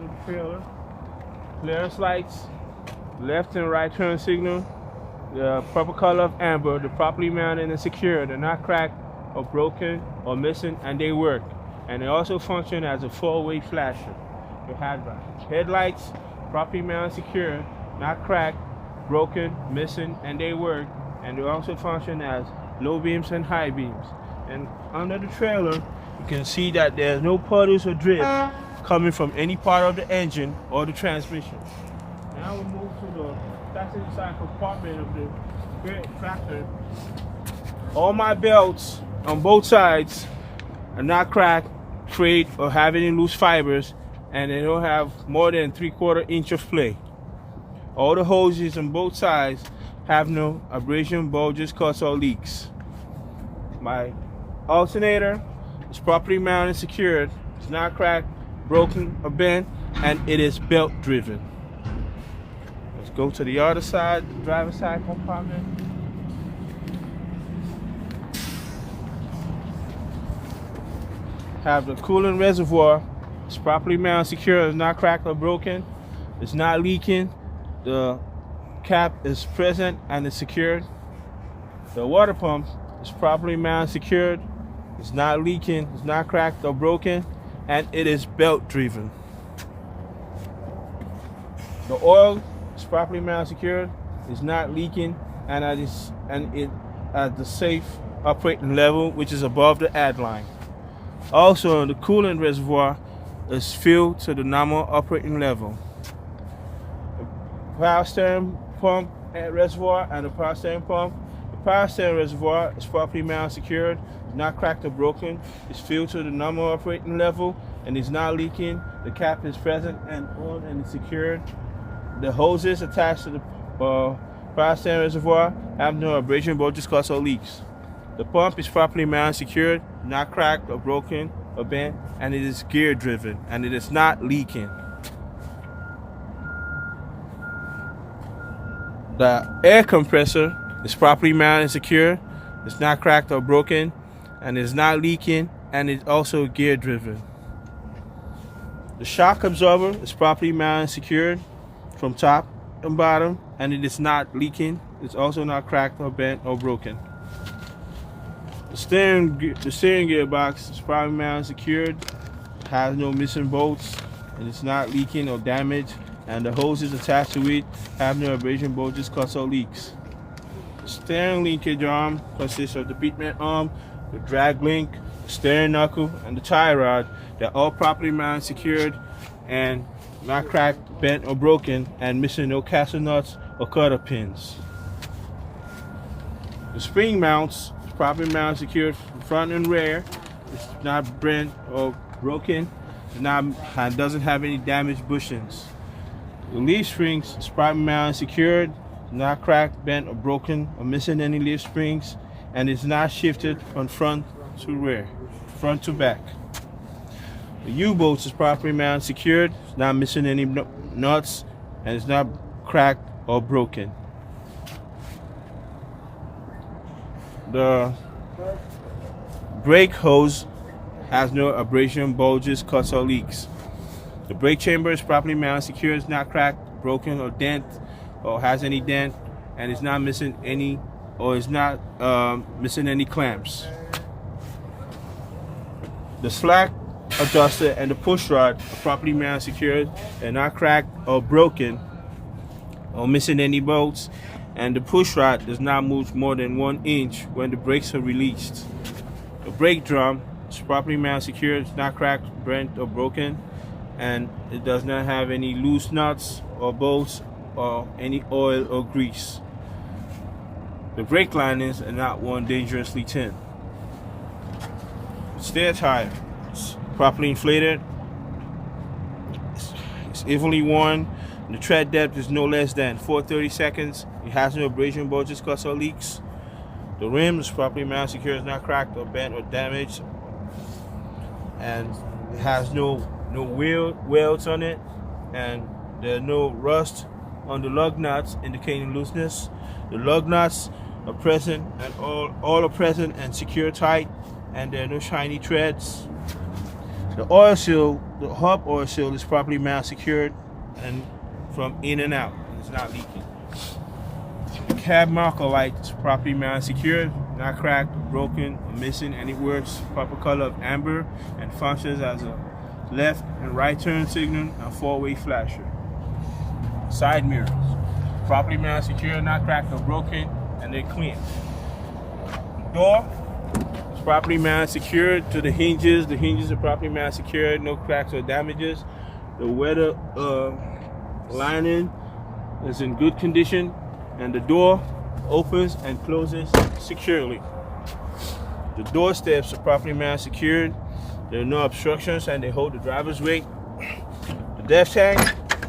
of the trailer. Clearance lights, left and right turn signal, the purple color of amber, the properly mounted and secured. They're not cracked or broken or missing, and they work. And they also function as a four-way flasher. Your headlights, properly mounted, secured, not cracked, broken, missing, and they work. And they also function as low beams and high beams. And under the trailer, you can see that there's no puddles or drips coming from any part of the engine or the transmission. Now we move to the passenger side compartment of the tractor. All my belts on both sides are not cracked, frayed, or have any loose fibers, and they don't have more than 3/4 inch of play. All the hoses on both sides have no abrasion, bulges, cuts, or leaks. My alternator is properly mounted and secured. It's not cracked, broken, or bent, and it is belt driven. Let's go to the other side, the driver's side compartment. Have the coolant reservoir. It's properly mounted, secure. It's not cracked or broken. It's not leaking. The cap is present and is secured. The water pump is properly mounted, secured. It's not leaking. It's not cracked or broken, and it is belt driven. The oil is properly mounted, secured. It's not leaking, and it at the safe operating level, which is above the add line. Also, the coolant reservoir is filled to the normal operating level. The power steering pump and reservoir and the power steering pump. The power steering reservoir is properly mounted, secured, not cracked or broken. It's filled to the normal operating level and is not leaking. The cap is present and on and is secured. The hoses attached to the power steering reservoir have no abrasion, bulges, cuts, or leaks. The pump is properly mounted, secured, not cracked or broken or bent, and it is gear driven and it is not leaking. The air compressor is properly mounted and secured. It's not cracked or broken, and it's not leaking, and it's also gear driven. The shock absorber is properly mounted and secured from top and bottom, and it is not leaking. It's also not cracked or bent or broken. The steering gearbox is properly mounted and secured, has no missing bolts, and it's not leaking or damaged, and the hoses attached to it have no abrasion, bulges, cuts, or leaks. The steering linkage arm consists of the pitman arm, the drag link, the steering knuckle, and the tie rod. They're all properly mounted, secured, and not cracked, bent, or broken, and missing no castle nuts or cutter pins. The spring mounts is properly mounted, secured front and rear. It's not bent or broken, and doesn't have any damaged bushings. The leaf springs is properly mounted, secured, not cracked, bent, or broken, or missing any leaf springs, and is not shifted from front to rear, front to back. The U-bolts is properly mounted, secured, it's not missing any nuts, and it's not cracked or broken. The brake hose has no abrasion, bulges, cuts, or leaks. The brake chamber is properly mounted, secured, it's not cracked, broken, or dent, or has any dent, and it's not missing any, or is not missing any clamps. The slack adjuster and the push rod are properly mounted, secured, and not cracked or broken, or missing any bolts, and the push rod does not move more than 1 inch when the brakes are released. The brake drum is properly mounted, secured, it's not cracked, bent, or broken, and it does not have any loose nuts or bolts or any oil or grease. The brake linings are not worn dangerously thin. The steer tire is properly inflated. It's evenly worn. The tread depth is no less than 4/32. It has no abrasion, bulges, cuts, or leaks. The rim is properly mounted, secure, it's not cracked or bent or damaged, and it has no welds on it, and there's no rust on the lug nuts indicating looseness. The lug nuts are present, and all are present and secure tight, and there are no shiny threads. The oil seal, the hub oil seal is properly mounted, secured, and from in and out, and it's not leaking. The cab marker light is properly mounted, secured, not cracked, broken, or missing, and it works proper color of amber and functions as a left and right turn signal and four-way flasher. Side mirrors, properly mounted, secured, not cracked or broken, and they're clean. The door is properly mounted, secured to the hinges. The hinges are properly mounted, secured, no cracks or damages. The weather lining is in good condition, and the door opens and closes securely. The door steps are properly mounted, secured. There are no obstructions, and they hold the driver's weight. The depth tank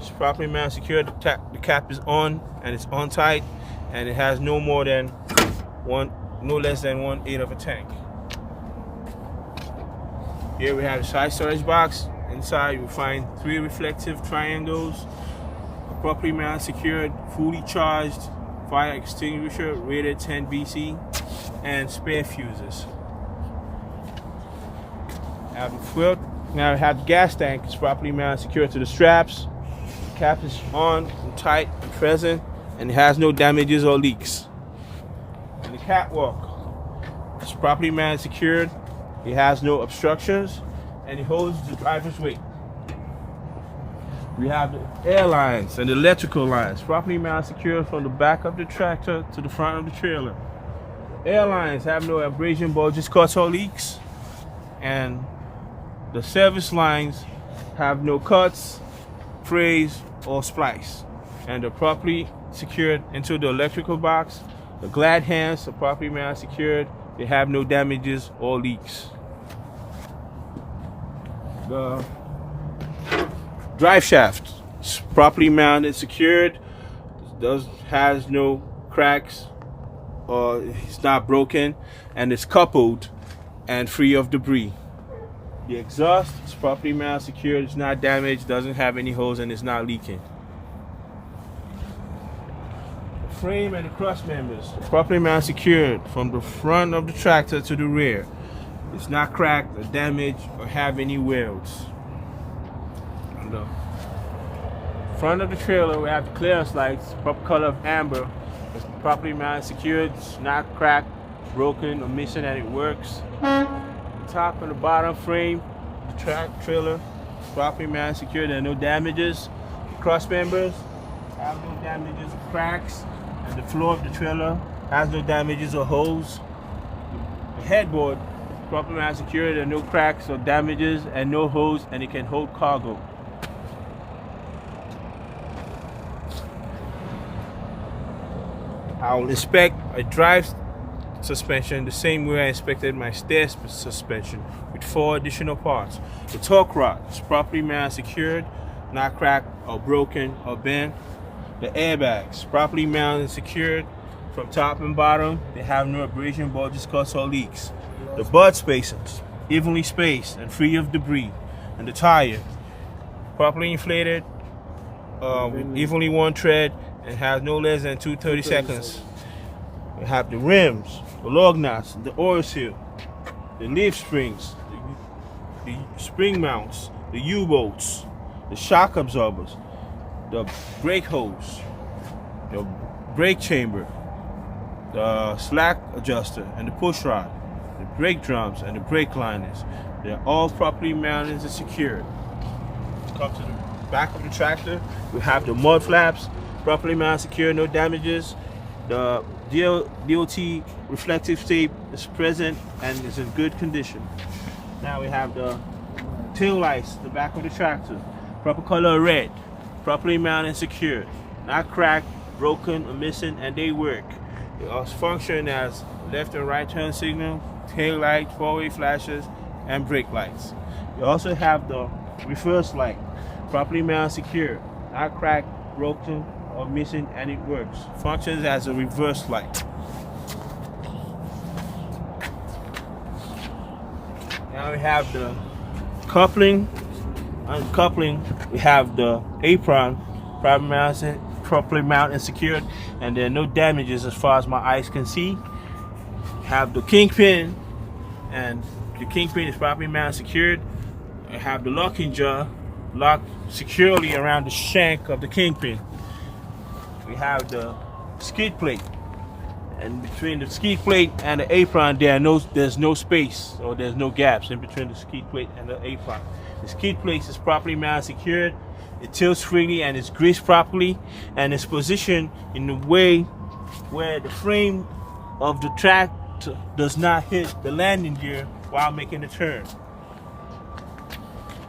is properly mounted, secured. The cap is on, and it's on tight, and it has no less than 1/8 of a tank. Here we have the side storage box. Inside you will find 3 reflective triangles, properly mounted, secured, fully charged fire extinguisher rated 10 BC, and spare fuses. Now we have the gas tank. It's properly mounted, secured to the straps. The cap is on and tight and present, and it has no damages or leaks. And the catwalk is properly mounted, secured. It has no obstructions, and it holds the driver's weight. We have the air lines and the electrical lines properly mounted, secured from the back of the tractor to the front of the trailer. The air lines have no abrasion, bulges, cuts, or leaks, and the service lines have no cuts, frays, or splice, and they're properly secured into the electrical box. The glad hands are properly mounted, secured. They have no damages or leaks. The drive shaft is properly mounted, secured. Has no cracks, or it's not broken, and it's coupled and free of debris. The exhaust is properly mounted, secured. It's not damaged, doesn't have any holes, and it's not leaking. The frame and the cross members are properly mounted, secured from the front of the tractor to the rear. It's not cracked or damaged or have any welds. On the front of the trailer, we have the clearance lights, proper color of amber. It's properly mounted, secured. It's not cracked, broken, or missing, and it works. The top and the bottom frame, the trailer, properly mounted, secured. There are no damages. The cross members have no damages or cracks, and the floor of the trailer has no damages or holes. The headboard properly mounted, secured. There are no cracks or damages and no holes, and it can hold cargo. I will inspect a drive suspension the same way I inspected my stair suspension, with 4 additional parts. The torque rod is properly mounted, secured, not cracked or broken or bent. The airbags properly mounted and secured from top and bottom. They have no abrasion, bulges, cuts, or leaks. The bud spacers evenly spaced and free of debris, and the tire properly inflated, evenly one tread, and has no less than 230 seconds. We have the rims, the lug nuts, the oil seal, the leaf springs, the spring mounts, the U-bolts, the shock absorbers, the brake hose, the brake chamber, the slack adjuster, and the push rod, the brake drums, and the brake liners. They're all properly mounted and secured. Come to the back of the tractor. We have the mud flaps, properly mounted, secure, no damages. The DOT reflective tape is present and is in good condition. Now we have the tail lights, the back of the tractor, proper color red, properly mounted and secured, not cracked, broken, or missing, and they work. They also function as left and right turn signal, tail light, four-way flashes, and brake lights. You also have the reverse light, properly mounted, secured, not cracked, broken, or missing, and it works. Functions as a reverse light. Now we have the coupling. On coupling, we have the apron, properly mounted and secured, and there are no damages as far as my eyes can see. Have the kingpin, and the kingpin is properly mounted and secured. I have the locking jar locked securely around the shank of the kingpin. We have the skid plate, and between the skid plate and the apron there's no space, or there's no gaps in between the skid plate and the apron. The skid plate is properly mounted, secured, it tilts freely and is greased properly, and it's positioned in a way where the frame of the track does not hit the landing gear while making the turn.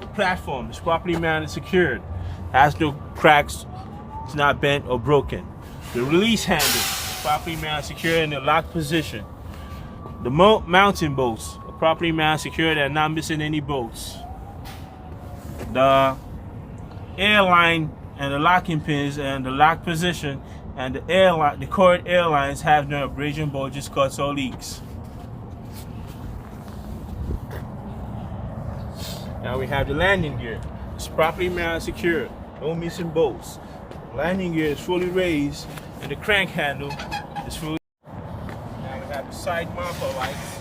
The platform is properly mounted, secured, has no cracks, it's not bent or broken. The release handle is properly mounted, secured in the locked position. The mounting bolts are properly mounted, secured, and not missing any bolts. The airline and the locking pins and the lock position and the cord airlines have no abrasion, bulges, cuts, or leaks. Now we have the landing gear. It's properly mounted, secured, no missing bolts. The landing gear is fully raised and the crank handle is fully. Now we have the side marker lights.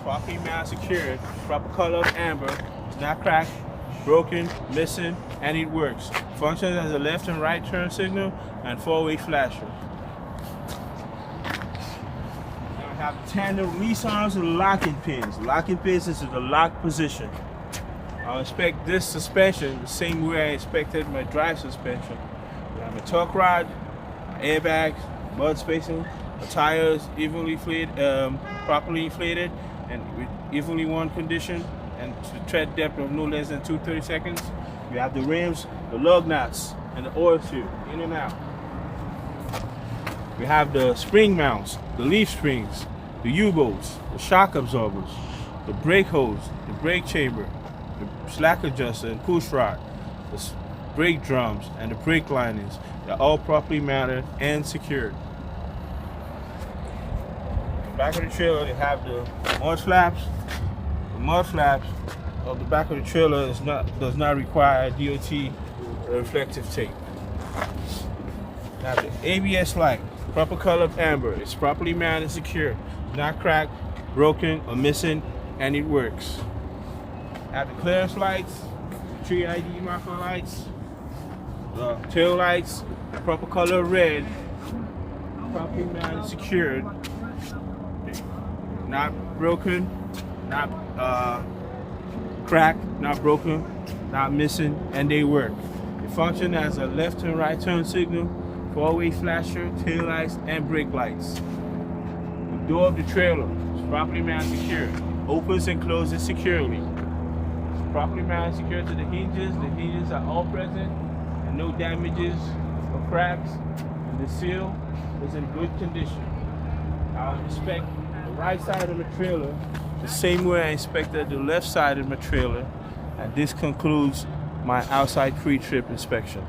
Properly mounted, secured, proper color of amber. It's not cracked, broken, missing, and it works. Functions as a left and right turn signal and four-way flasher. Now we have the tandem release arms and the locking pins. The locking pins is in the lock position. I'll inspect this suspension the same way I inspected my drive suspension. We have a torque rod, airbags, mud spacing, the tires evenly inflated, properly inflated and with evenly worn condition, and to tread depth of no less than 230 seconds. We have the rims, the lug nuts, and the oil seal in and out. We have the spring mounts, the leaf springs, the U-bolts, the shock absorbers, the brake hose, the brake chamber, the slack adjuster and push rod, the brake drums, and the brake linings. They're all properly mounted and secured. In the back of the trailer, they have the mud flaps. The mud flaps of the back of the trailer does not require DOT reflective tape. Now the ABS light, proper color of amber, it's properly mounted and secured, not cracked, broken, or missing, and it works. Have the clearance lights, tree ID marker lights, the tail lights, proper color red, properly mounted and secured, not broken, not cracked, not broken, not missing, and they work. They function as a left and right turn signal, four-way flasher, tail lights, and brake lights. The door of the trailer is properly mounted and secured, opens and closes securely. It's properly mounted and secured to the hinges. The hinges are all present and no damages or cracks. And the seal is in good condition. I'll inspect the right side of the trailer the same way I inspected the left side of my trailer, and this concludes my outside pre-trip inspection.